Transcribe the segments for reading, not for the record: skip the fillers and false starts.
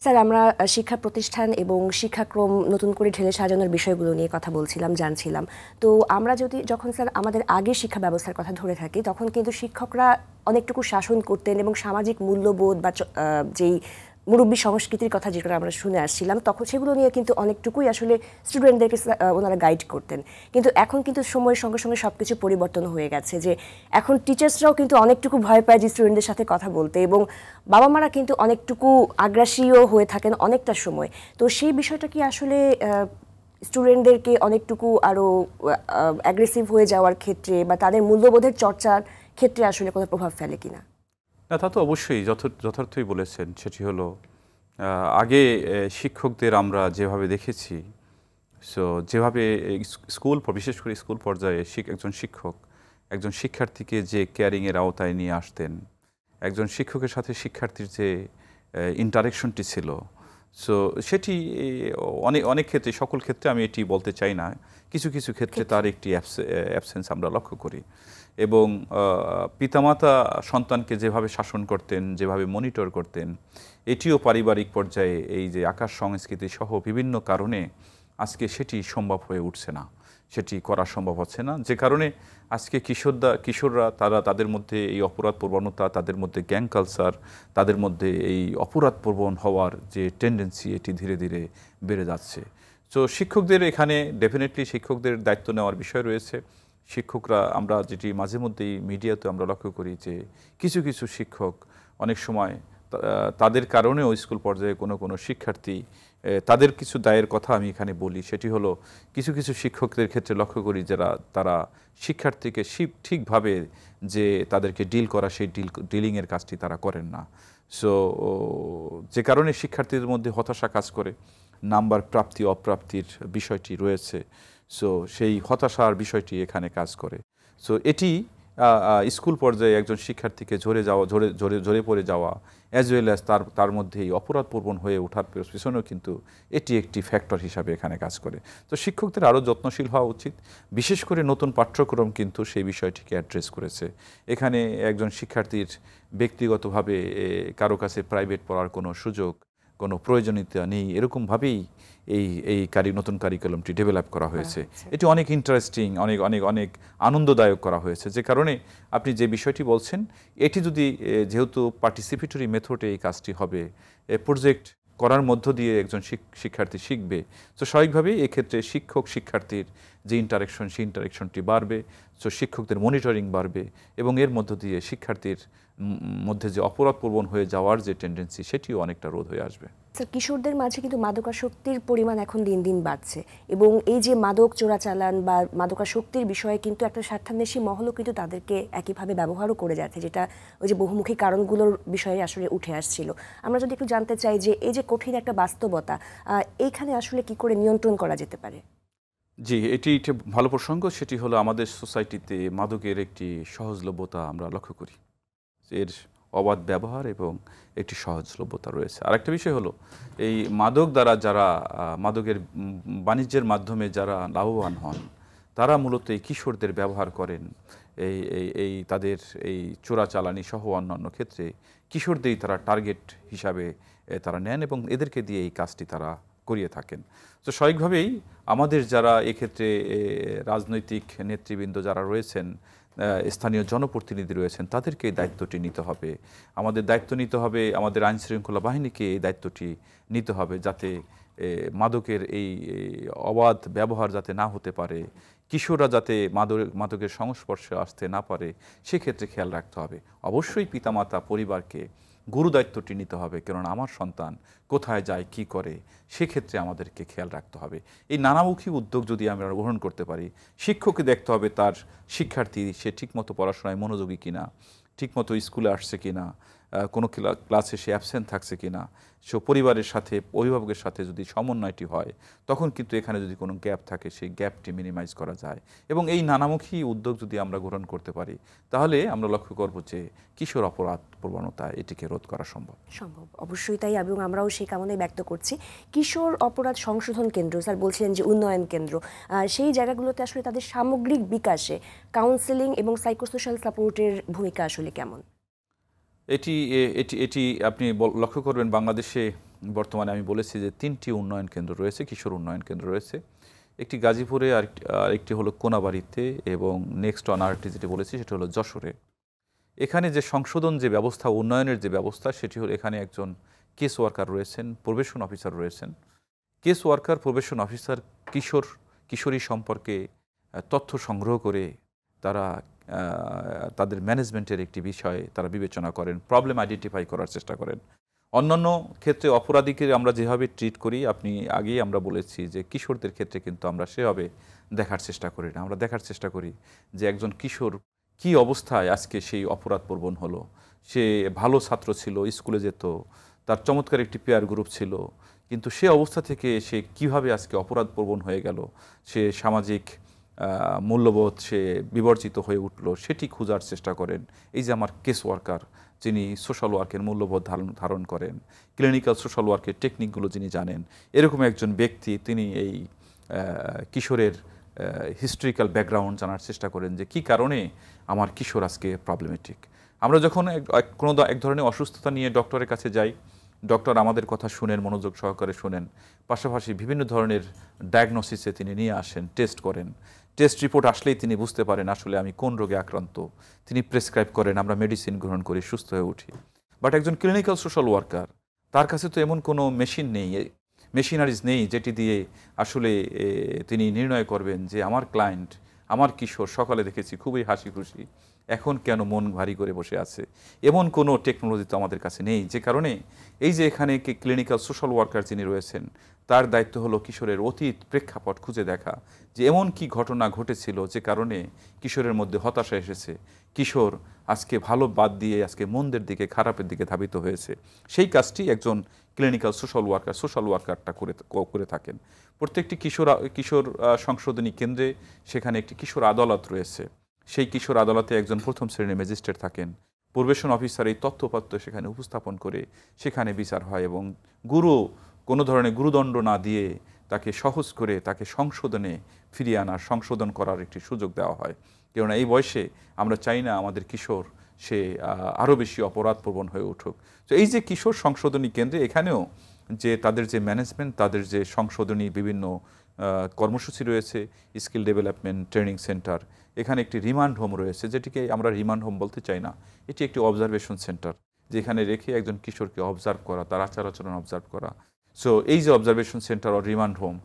Sir, আমরা শিক্ষা প্রতিষ্ঠান এবং শিক্ষাক্রম নতুন করে ঢেলে সাজানোর বিষয়গুলো নিয়ে কথা বলছিলাম, জানছিলাম। তো আমরা যখন স্যার আমাদের আগের শিক্ষা ব্যবস্থার কথা ধরে থাকি, তখন কিন্তু শিক্ষকরা অনেকটুকু শাসন করতেন এবং সামাজিক মূল্যবোধ বা যেই মুরব্বী সংস্কৃতির কথা যেটা আমরা শুনে আসছিলাম, তখন সেগুলো নিয়ে কিন্তু অনেকটুকুই আসলে স্টুডেন্টদেরকে ওনারা গাইড করতেন। কিন্তু এখন কিন্তু সময়ের সঙ্গে সঙ্গে সব কিছু পরিবর্তন হয়ে গেছে, যে এখন টিচার্সরাও কিন্তু অনেকটুকু ভয় পায় যে স্টুডেন্টদের সাথে কথা বলতে, এবং বাবা মারা কিন্তু অনেকটুকু আগ্রাসীও হয়ে থাকেন অনেকটা সময়। তো সেই বিষয়টা কি আসলে স্টুডেন্টদেরকে অনেকটুকু আরও অ্যাগ্রেসিভ হয়ে যাওয়ার ক্ষেত্রে বা তাদের মূল্যবোধের চর্চার ক্ষেত্রে আসলে কোনো প্রভাব ফেলে কিনা? না, তা তো অবশ্যই যথার্থই বলেছেন। সেটি হলো আগে শিক্ষকদের আমরা যেভাবে দেখেছি, যেভাবে স্কুল বিশেষ করে স্কুল পর্যায়ে একজন শিক্ষার্থীকে যে কেয়ারিংয়ের আওতায় নিয়ে আসতেন, একজন শিক্ষকের সাথে শিক্ষার্থীর যে ইন্টারেকশনটি ছিল, সেটি অনেক অনেক ক্ষেত্রে, সকল ক্ষেত্রে আমি এটি বলতে চাই না, কিছু কিছু ক্ষেত্রে তার একটি অ্যাবসেন্স আমরা লক্ষ্য করি। এবং পিতামাতা সন্তানকে যেভাবে শাসন করতেন, যেভাবে মনিটর করতেন, এটিও পারিবারিক পর্যায়ে এই যে আকাশ সংস্কৃতি সহ বিভিন্ন কারণে আজকে সেটি সম্ভব হয়ে উঠছে না, সেটি করা সম্ভব হচ্ছে না। যে কারণে আজকে কিশোররা তাদের মধ্যে এই অপরাধ প্রবণতা, তাদের মধ্যে গ্যাং কালচার, তাদের মধ্যে এই অপরাধ প্রবণ হওয়ার যে টেন্ডেন্সি, এটি ধীরে ধীরে বেড়ে যাচ্ছে। তো শিক্ষকদের এখানে ডেফিনেটলি শিক্ষকদের দায়িত্ব নেওয়ার বিষয় রয়েছে। শিক্ষকরা, আমরা যেটি মাঝে মধ্যেই মিডিয়াতে আমরা লক্ষ্য করি যে কিছু কিছু শিক্ষক অনেক সময় তাদের কারণেও স্কুল পর্যায়ে কোনো শিক্ষার্থী, তাদের কিছু দায়ের কথা আমি এখানে বলি। সেটি হলো কিছু কিছু শিক্ষকদের ক্ষেত্রে লক্ষ্য করি তারা শিক্ষার্থীকে ঠিকভাবে যে তাদেরকে ডিল করা, সেই ডিলিংয়ের কাজটি তারা করেন না। যে কারণে শিক্ষার্থীদের মধ্যে হতাশা কাজ করে, নাম্বার প্রাপ্তি অপ্রাপ্তির বিষয়টি রয়েছে। সেই হতাশার বিষয়টি এখানে কাজ করে। এটি স্কুল পর্যায়ে একজন শিক্ষার্থীকে ঝরে পড়ে যাওয়া, অ্যাজ ওয়েল অ্যাজ তার মধ্যেই অপরাধপ্রবণ হয়ে ওঠার পেছনেও কিন্তু এটি একটি ফ্যাক্টর হিসাবে এখানে কাজ করে। তো শিক্ষকদের আরও যত্নশীল হওয়া উচিত। বিশেষ করে নতুন পাঠ্যক্রম কিন্তু সেই বিষয়টিকে অ্যাড্রেস করেছে। এখানে একজন শিক্ষার্থীর ব্যক্তিগতভাবে কারো কাছে প্রাইভেট পড়ার কোনো সুযোগ, কোনো প্রয়োজনীয়তা নেই, এরকমভাবেই নতুন কারিকুলামটি ডেভেলপ করা হয়েছে। এটি অনেক ইন্টারেস্টিং, অনেক অনেক অনেক আনন্দদায়ক করা হয়েছে। যে কারণে আপনি যে বিষয়টি বলছেন, এটি যদি যেহেতু পার্টিসিপেটরি মেথডে এই কাজটি হবে, প্রজেক্ট করার মধ্য দিয়ে একজন শিক্ষার্থী শিখবে, তো স্বাভাবিকভাবেই এক্ষেত্রে শিক্ষক শিক্ষার্থীর যে ইন্টারেকশন, সেই ইন্টারেকশনটি বাড়বে। শিক্ষকদের মনিটরিং বাড়বে এবং এর মধ্য দিয়ে শিক্ষার্থীর মধ্যে যে অপরাধপ্রবণ হয়ে যাওয়ার যে টেন্ডেন্সি, সেটিও অনেকটা রোধ হয়ে আসবে। স্যার, কিশোরদের মাঝে কিন্তু মাদকাসক্তির পরিমাণ এখন দিন দিন বাড়ছে, এবং এই যে মাদক চোরাচালান বা মাদকাসক্তির বিষয়ে কিন্তু একটা স্বার্থান্বেষী মহলও কিন্তু তাদেরকে একইভাবে ব্যবহারও করে যাচ্ছে, যেটা ওই যে বহুমুখী কারণগুলোর বিষয়ে আসলে উঠে আসছিল। আমরা যদি একটু জানতে চাই যে এই যে কঠিন একটা বাস্তবতা, এইখানে আসলে কি করে নিয়ন্ত্রণ করা যেতে পারে? জি, এটি ভালো প্রসঙ্গ। সেটি হলো আমাদের সোসাইটিতে মাদকের একটি সহজলভ্যতা আমরা লক্ষ্য করি, এর অবাধ ব্যবহার এবং একটি সহজলভ্যতা রয়েছে। আরেকটা বিষয় হলো এই মাদক দ্বারা যারা মাদকের বাণিজ্যের মাধ্যমে যারা লাভবান হন, তারা মূলত এই কিশোরদের ব্যবহার করেন। তাদের এই চোরাচালানি সহ অন্যান্য ক্ষেত্রে কিশোরদেরই তারা টার্গেট হিসাবে তারা নেন এবং এদেরকে দিয়ে এই কাজটি তারা করিয়ে থাকেন। তো স্বাভাবিকভাবেই আমাদের যারা এক্ষেত্রে রাজনৈতিক নেতৃবৃন্দ যারা রয়েছেন, স্থানীয় জনপ্রতিনিধি রয়েছেন, তাদেরকে এই দায়িত্বটি নিতে হবে। আমাদের দায়িত্ব নিতে হবে, আমাদের আইনশৃঙ্খলা বাহিনীকে এই দায়িত্বটি নিতে হবে, যাতে মাদকের এই অবাধ ব্যবহার যাতে না হতে পারে, কিশোররা যাতে মাদকের সংস্পর্শে আসতে না পারে, সেক্ষেত্রে খেয়াল রাখতে হবে। অবশ্যই পিতামাতা পরিবারকে গুরুদায়িত্বটি নিতে হবে, কেননা আমার সন্তান কোথায় যায়, কি করে, সেক্ষেত্রে আমাদেরকে খেয়াল রাখতে হবে। এই নানামুখী উদ্যোগ যদি আমরা গ্রহণ করতে পারি, শিক্ষককে দেখতে হবে তার শিক্ষার্থী সে ঠিকমতো পড়াশোনায় মনোযোগী কিনা, ঠিকমতো স্কুলে আসছে কিনা, কোনো ক্লাসে সে অ্যাবসেন্ট থাকছে কিনা, পরিবারের সাথে অভিভাবকের সাথে যদি সমন্বয়টি হয়, তখন কিন্তু এখানে যদি কোনো গ্যাপ থাকে, সেই গ্যাপটি মিনিমাইজ করা যায়। এবং এই নানামুখী উদ্যোগ যদি আমরা গ্রহণ করতে পারি, তাহলে আমরা লক্ষ্য করব যে কিশোর অপরাধ প্রবণতা এটিকে রোধ করা সম্ভব। অবশ্যই তাই, এবং আমরাও সেই কামনাই ব্যক্ত করছি। কিশোর অপরাধ সংশোধন কেন্দ্র, স্যার বলছিলেন যে উন্নয়ন কেন্দ্র, সেই জায়গাগুলোতে আসলে তাদের সামগ্রিক বিকাশে কাউন্সেলিং এবং সাইকোসোশ্যাল সাপোর্টের ভূমিকা আসলে কেমন? এটি এটি এটি আপনি লক্ষ্য করবেন, বাংলাদেশে বর্তমানে আমি বলেছি যে 3টি উন্নয়ন কেন্দ্র রয়েছে, কিশোর উন্নয়ন কেন্দ্র রয়েছে। একটি গাজীপুরে, আরেকটি হলো কোনাবাড়িতে, এবং নেক্সট অন আরেকটি যেটি বলেছি সেটা হলো যশোরে। এখানে যে সংশোধন যে ব্যবস্থা, উন্নয়নের যে ব্যবস্থা, সেটি হলো এখানে একজন কেস ওয়ার্কার রয়েছেন, প্রবেশন অফিসার রয়েছেন। কেস ওয়ার্কার, প্রবেশন অফিসার কিশোরী সম্পর্কে তথ্য সংগ্রহ করে তারা তাদের ম্যানেজমেন্টের একটি বিষয় তারা বিবেচনা করেন, প্রবলেম আইডেন্টিফাই করার চেষ্টা করেন। অন্যান্য ক্ষেত্রে অপরাধীকে আমরা যেভাবে ট্রিট করি, আপনি আগেই আমরা বলেছি যে কিশোরদের ক্ষেত্রে কিন্তু আমরা সেভাবে দেখার চেষ্টা করি না। আমরা দেখার চেষ্টা করি যে একজন কিশোর কি অবস্থায় আজকে সেই অপরাধ প্রবণ হলো। সে ভালো ছাত্র ছিল, স্কুলে যেত, তার চমৎকার একটি পেয়ার গ্রুপ ছিল, কিন্তু সে অবস্থা থেকে সে কিভাবে আজকে অপরাধ প্রবণ হয়ে গেল, সে সামাজিক মূল্যবোধ সে বিবর্জিত হয়ে উঠল, সেটি খোঁজার চেষ্টা করেন। এই যে আমার কেস ওয়ার্কার, যিনি সোশ্যাল ওয়ার্কের মূল্যবোধ ধারণ করেন, ক্লিনিক্যাল সোশ্যাল ওয়ার্কের টেকনিকগুলো যিনি জানেন, এরকম একজন ব্যক্তি, তিনি এই কিশোরের হিস্ট্রিক্যাল ব্যাকগ্রাউন্ড জানার চেষ্টা করেন যে কী কারণে আমার কিশোর আজকে প্রবলেমেটিক। আমরা যখন কোনো এক ধরনের অসুস্থতা নিয়ে ডক্টরের কাছে যাই, ডক্টর আমাদের কথা শুনেন, মনোযোগ সহকারে শুনেন, পাশাপাশি বিভিন্ন ধরনের ডায়াগনোসিসে তিনি নিয়ে আসেন, টেস্ট করেন। টেস্ট রিপোর্ট আসলেই তিনি বুঝতে পারেন আসলে আমি কোন রোগে আক্রান্ত। তিনি প্রেসক্রাইব করেন, আমরা মেডিসিন গ্রহণ করি, সুস্থ হয়ে উঠি। বাট একজন ক্লিনিক্যাল সোশ্যাল ওয়ার্কার, তার কাছে তো এমন কোনো মেশিন নেই, মেশিনারিজ নেই যেটি দিয়ে আসলে তিনি নির্ণয় করবেন যে আমার ক্লায়েন্ট, আমার কিশোর সকালে দেখেছি খুবই হাসি খুশি, এখন কেন মন ভারী করে বসে আছে। এমন কোনো টেকনোলজি তো আমাদের কাছে নেই, যে কারণে এই যে এখানে ক্লিনিক্যাল সোশ্যাল ওয়ার্কার যিনি রয়েছেন, তার দায়িত্ব হলো কিশোরের অতীত প্রেক্ষাপট খুঁজে দেখা, যে এমন কি ঘটনা ঘটেছিল যে কারণে কিশোরের মধ্যে হতাশা এসেছে, কিশোর আজকে ভালো বাদ দিয়ে আজকে মন্দের দিকে, খারাপের দিকে ধাবিত হয়েছে। সেই কাজটি একজন ক্লিনিক্যাল সোশ্যাল ওয়ার্কারটা করে থাকেন। প্রত্যেকটি কিশোর সংশোধনী কেন্দ্রে সেখানে একটি কিশোর আদালত রয়েছে। সেই কিশোর আদালতে একজন প্রথম শ্রেণীর ম্যাজিস্ট্রেট থাকেন। প্রবেশন অফিসার এই তথ্যপাত্র সেখানে উপস্থাপন করে সেখানে বিচার হয়, এবং কোনো ধরনের গুরুদণ্ড না দিয়ে তাকে সহজ করে তাকে সংশোধনে ফিরিয়ে আনার, সংশোধন করার একটি সুযোগ দেওয়া হয়। কেননা এই বয়সে আমরা চাই না আমাদের কিশোর সে আরও বেশি অপরাধপ্রবণ হয়ে উঠুক। তো এই যে কিশোর সংশোধনী কেন্দ্রে, এখানেও যে তাদের যে ম্যানেজমেন্ট, তাদের যে সংশোধনী বিভিন্ন কর্মসূচি রয়েছে, স্কিল ডেভেলপমেন্ট ট্রেনিং সেন্টার, এখানে একটি রিমান্ড হোম রয়েছে, যেটিকে আমরা রিমান্ড হোম বলতে চাই না, এটি একটি অবজারভেশন সেন্টার, যেখানে রেখে একজন কিশোরকে অবজার্ভ করা, তার আচার আচরণ অবজার্ভ করা। সো এই যে অবজারভেশন সেন্টার ও রিমান্ড হোম,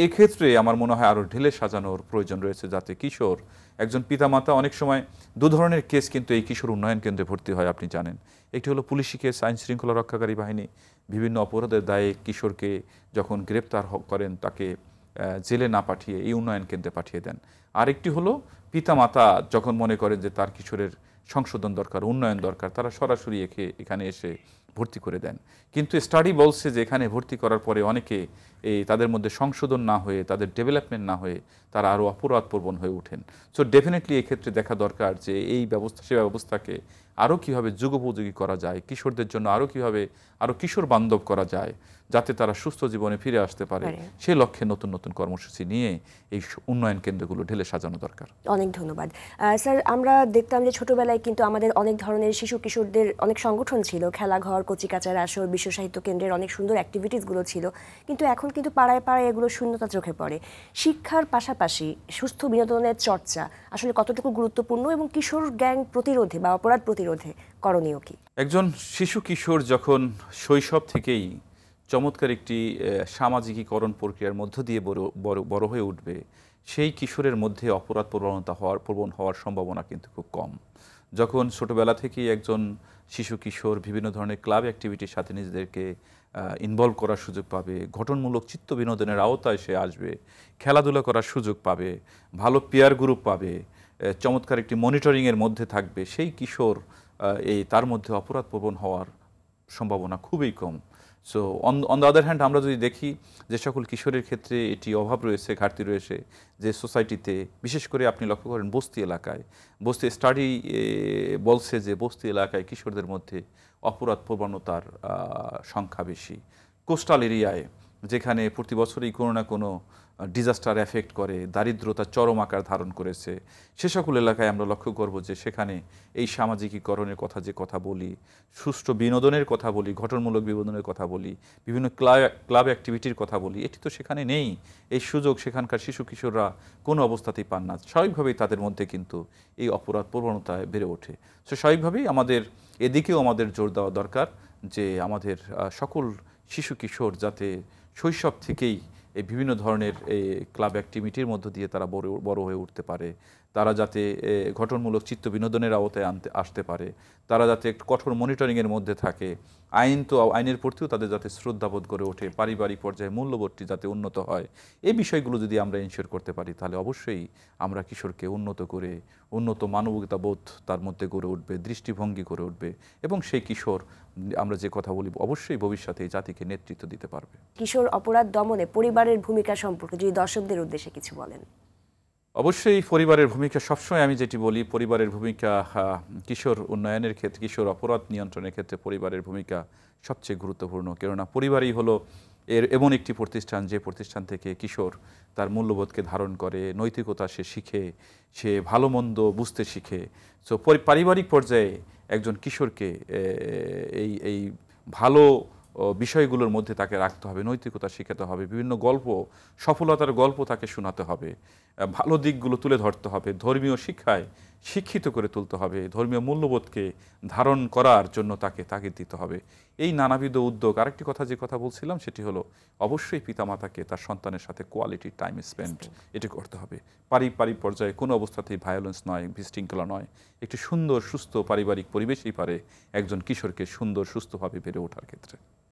এক্ষেত্রে আমার মনে হয় আরও ঢেলে সাজানোর প্রয়োজন রয়েছে, যাতে কিশোর, একজন পিতামাতা, অনেক সময় দু ধরনের কেস কিন্তু এই কিশোর উন্নয়ন কেন্দ্রে ভর্তি হয়, আপনি জানেন। একটি হলো পুলিশি কেস, আইন শৃঙ্খলা রক্ষাকারী বাহিনী বিভিন্ন অপরাধের দায়ে কিশোরকে যখন গ্রেপ্তার করেন, তাকে জেলে না পাঠিয়ে এই উন্নয়ন কেন্দ্রে পাঠিয়ে দেন। আরেকটি হলো পিতামাতা যখন মনে করেন যে তার কিশোরের সংশোধন দরকার, উন্নয়ন দরকার, তারা সরাসরি এখানে এসে ভর্তি করে দেন। কিন্তু স্টাডি বলছে যে এখানে ভর্তি করার পরে অনেকে তাদের মধ্যে সংশোধন না হয়ে, তাদের ডেভেলপমেন্ট না হয়ে তারা আরও অপরাধপ্রবণ হয়ে ওঠেন। সো ডেফিনেটলি এক্ষেত্রে দেখা দরকার যে এই ব্যবস্থাকে আরও কীভাবে যুগোপযোগী করা যায়, কিশোরদের জন্য আরও কীভাবে আরও কিশোর বান্ধব করা যায়, যাতে তারা সুস্থ জীবনে ফিরে আসতে পারে, সেই লক্ষ্যে নতুন নতুন কর্মসূচি নিয়ে এই উন্নয়ন কেন্দ্রগুলো ঢেলে সাজানো দরকার। অনেক ধন্যবাদ স্যার। আমরা দেখতাম যে ছোটবেলায় কিন্তু আমাদের অনেক ধরনের শিশু কিশোরদের অনেক সংগঠন ছিল, খেলাঘর, কচিকাচার আসর, বিশ্ব সাহিত্য কেন্দ্রের অনেক সুন্দর অ্যাক্টিভিটিসগুলো ছিল, কিন্তু এখন কিন্তু পাড়ায় পাড়ায় এগুলো শূন্যতা চোখে পড়ে। শিক্ষার পাশাপাশি সুস্থ বিনোদনের চর্চা আসলে কতটুকু গুরুত্বপূর্ণ, এবং কিশোর গ্যাং প্রতিরোধে বা অপরাধ প্রতিরোধে করণীয় কি? একজন শিশু কিশোর যখন শৈশব থেকেই চমৎকার একটি সামাজিকীকরণ প্রক্রিয়ার মধ্য দিয়ে বড় হয়ে উঠবে, সেই কিশোরের মধ্যে অপরাধ প্রবণ হওয়ার সম্ভাবনা কিন্তু খুব কম। যখন ছোটবেলা থেকেই একজন শিশু কিশোর বিভিন্ন ধরনের ক্লাব অ্যাক্টিভিটির সাথে নিজেদেরকে ইনভলভ করার সুযোগ পাবে, গঠনমূলক চিত্ত বিনোদনের আওতায় সে আসবে, খেলাধুলা করার সুযোগ পাবে, ভালো পেয়ার গ্রুপ পাবে, চমৎকার একটি মনিটরিংয়ের মধ্যে থাকবে, সেই কিশোর তার মধ্যে অপরাধপ্রবণ হওয়ার সম্ভাবনা খুবই কম। So on the other hand, আমরা যদি দেখি যে সকল কিশোরের ক্ষেত্রে এটি অভাব রয়েছে, ঘাটতি রয়েছে, যে সোসাইটিতে বিশেষ করে আপনি লক্ষ্য করেন বস্তি এলাকায়, স্টাডি বলছে যে বস্তি এলাকায় কিশোরদের মধ্যে অপরাধ প্রবণতার সংখ্যা বেশি। কোস্টাল এরিয়ায় যেখানে প্রতি বছরই কোনো না কোনো ডিজাস্টার এফেক্ট করে, দারিদ্রতা চরম আকার ধারণ করেছে, সে সকল এলাকায় আমরা লক্ষ্য করব যে সেখানে এই সামাজিকীকরণের কথা যে কথা বলি, সুষ্ঠু বিনোদনের কথা বলি, গঠনমূলক বিনোদনের কথা বলি, বিভিন্ন ক্লাব অ্যাক্টিভিটির কথা বলি, এটি তো সেখানে নেই। এই সুযোগ সেখানকার শিশু কিশোররা কোনো অবস্থাতেই পান না। স্বাভাবিকভাবেই তাদের মধ্যে কিন্তু এই অপরাধ প্রবণতায় বেড়ে ওঠে। সো স্বাভাবিকভাবেই আমাদের এদিকেও আমাদের জোর দেওয়া দরকার যে আমাদের সকল শিশু কিশোর যাতে শৈশব থেকেই এই বিভিন্ন ধরনের এই ক্লাব অ্যাক্টিভিটির মধ্য দিয়ে তারা বড় হয়ে উঠতে পারে, তারা যাতে গঠনমূলক চিত্ত বিনোদনের আওতায় আসতে পারে, তারা যাতে একটু কঠোর মনিটরিংয়ের মধ্যে থাকে, আইনের প্রতিও তাদের যাতে শ্রদ্ধাবোধ গড়ে ওঠে, পারিবারিক পর্যায়ে মূল্যবোধটি যাতে উন্নত হয়, এই বিষয়গুলো যদি আমরা ইনশিওর করতে পারি তাহলে অবশ্যই আমরা কিশোরকে উন্নত করে উন্নত মানবিকতাবোধ তার মধ্যে গড়ে উঠবে, দৃষ্টিভঙ্গি গড়ে উঠবে এবং সেই কিশোর আমরা যে কথা বলি অবশ্যই ভবিষ্যতে এই জাতিকে নেতৃত্ব দিতে পারবে। কিশোর অপরাধ দমনে পরিবারের ভূমিকা সম্পর্কে যদি দর্শকদের উদ্দেশ্যে কিছু বলেন। অবশ্যই পরিবারের ভূমিকা, সবসময় আমি যেটি বলি পরিবারের ভূমিকা কিশোর উন্নয়নের ক্ষেত্রে, কিশোর অপরাধ নিয়ন্ত্রণের ক্ষেত্রে পরিবারের ভূমিকা সবচেয়ে গুরুত্বপূর্ণ। কেননা পরিবারই হলো এমন একটি প্রতিষ্ঠান যে প্রতিষ্ঠান থেকে কিশোর তার মূল্যবোধকে ধারণ করে, নৈতিকতা সে শিখে, সে ভালো মন্দ বুঝতে শিখে। সো পারিবারিক পর্যায়ে একজন কিশোরকে এই ভালো বিষয়গুলোর মধ্যে তাকে রাখতে হবে, নৈতিকতা শেখাতে হবে, বিভিন্ন গল্প, সফলতার গল্প তাকে শোনাতে হবে, ভালো দিকগুলো তুলে ধরতে হবে, ধর্মীয় শিক্ষায় শিক্ষিত করে তুলতে হবে, ধর্মীয় মূল্যবোধকে ধারণ করার জন্য তাকে তাগিদ দিতে হবে। এই নানাবিধ উদ্যোগ। আরেকটি কথা যে কথা বলছিলাম সেটি হলো অবশ্যই পিতামাতাকে তার সন্তানের সাথে কোয়ালিটি টাইম স্পেন্ড এটি করতে হবে। পারিবারিক পর্যায়ে কোনো অবস্থাতেই ভায়োলেন্স নয়, বিশৃঙ্খলা নয়, একটি সুন্দর সুস্থ পারিবারিক পরিবেশই পারে একজন কিশোরকে সুন্দর সুস্থভাবে বেড়ে ওঠার ক্ষেত্রে।